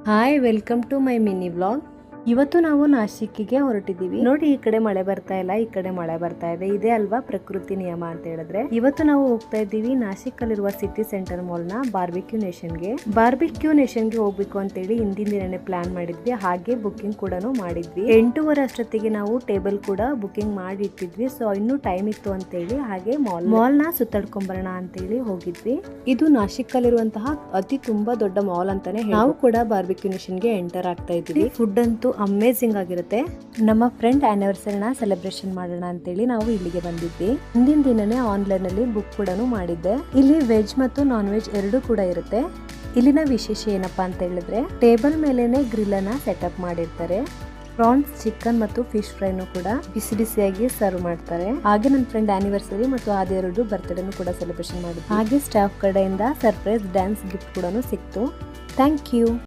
Hi, welcome to my mini vlog. ಇವತ್ತು ನಾವು ನಾಶಿಕ್ಕಿಗೆ ಹೊರಟಿದೀವಿ. ನೋಡಿ, ಈ ಕಡೆ ಮಳೆ ಬರ್ತಾ ಇಲ್ಲ, ಈ ಕಡೆ ಮಳೆ ಬರ್ತಾ ಇದೆ. ಇದೇ ಅಲ್ವಾ ಪ್ರಕೃತಿ ನಿಯಮ ಅಂತ ಹೇಳಿದ್ರೆ. ಇವತ್ತು ನಾವು ಹೋಗ್ತಾ ಇದ್ದೀವಿ ನಾಸಿಕ್ ಅಲ್ಲಿರುವ ಸಿಟಿ ಸೆಂಟರ್ ಮಾಲ್ ನ ಬಾರ್ಬಿಕ್ಯೂ ನೇಷನ್ಗೆ. ಬಾರ್ಬಿಕ್ಯೂ ನೇಷನ್ಗೆ ಹೋಗ್ಬೇಕು ಅಂತ ಹೇಳಿ ಹಿಂದಿನ ದಿನನೇ ಪ್ಲಾನ್ ಮಾಡಿದ್ವಿ. ಹಾಗೆ ಬುಕಿಂಗ್ ಕೂಡ ಮಾಡಿದ್ವಿ. 8:30 ಅಷ್ಟೊತ್ತಿಗೆ ನಾವು ಟೇಬಲ್ ಕೂಡ ಬುಕಿಂಗ್ ಮಾಡಿ ಇಟ್ಟಿದ್ವಿ. ಸೊ ಇನ್ನೂ ಟೈಮ್ ಇತ್ತು ಅಂತ ಹೇಳಿ ಹಾಗೆ ಮಾಲ್ ನ ಸುತ್ತಾಡ್ಕೊಂಡ್ ಬರೋಣ ಅಂತ ಹೇಳಿ ಹೋಗಿದ್ವಿ. ಇದು ನಾಸಿಕ್ ಅಲ್ಲಿರುವಂತಹ ಅತಿ ತುಂಬಾ ದೊಡ್ಡ ಮಾಲ್ ಅಂತಾನೆ ನಾವು ಕೂಡ ಬಾರ್ಬಿಕ್ಯೂ ನೇಷನ್ಗೆ ಎಂಟರ್ ಆಗ್ತಾ ಇದ್ವಿ. ಫುಡ್ ಅಂತೂ ಅಮೇಜಿಂಗ್ ಆಗಿರುತ್ತೆ. ನಮ್ಮ ಫ್ರೆಂಡ್ ಆನಿವರ್ಸರಿನ ಸೆಲೆಬ್ರೇಷನ್ ಮಾಡೋಣ ಅಂತೇಳಿ ನಾವು ಇಲ್ಲಿಗೆ ಬಂದಿದ್ವಿ. ಹಿಂದಿನ ದಿನನೇ ಆನ್ಲೈನ್ ಅಲ್ಲಿ ಬುಕ್ ಕೂಡ ಮಾಡಿದ್ದೆ. ಇಲ್ಲಿ ವೆಜ್ ಮತ್ತು ನಾನ್ ವೆಜ್ ಎರಡೂ ಕೂಡ ಇರುತ್ತೆ. ಇಲ್ಲಿನ ವಿಶೇಷ ಏನಪ್ಪಾ ಅಂತ ಹೇಳಿದ್ರೆ ಟೇಬಲ್ ಮೇಲೆನೆ ಗ್ರಿಲ್ ಅನ್ನ ಸೆಟಪ್ ಮಾಡಿರ್ತಾರೆ. ಪ್ರಾನ್ಸ್, ಚಿಕನ್ ಮತ್ತು ಫಿಶ್ ಫ್ರೈನು ಕೂಡ ಬಿಸಿ ಬಿಸಿಯಾಗಿ ಸರ್ವ್ ಮಾಡ್ತಾರೆ. ಹಾಗೆ ನನ್ನ ಫ್ರೆಂಡ್ ಆನಿವರ್ಸರಿ ಮತ್ತು ಆದಿಯರದು ಬರ್ತ್ಡೇನು ಕೂಡ ಸೆಲೆಬ್ರೇಷನ್ ಮಾಡಿದ್ವಿ. ಹಾಗೆ ಸ್ಟಾಫ್ ಕಡೆಯಿಂದ ಸರ್ಪ್ರೈಸ್ ಡ್ಯಾನ್ಸ್ ಗಿಫ್ಟ್ ಕೂಡ ಸಿಕ್ತು. Thank you.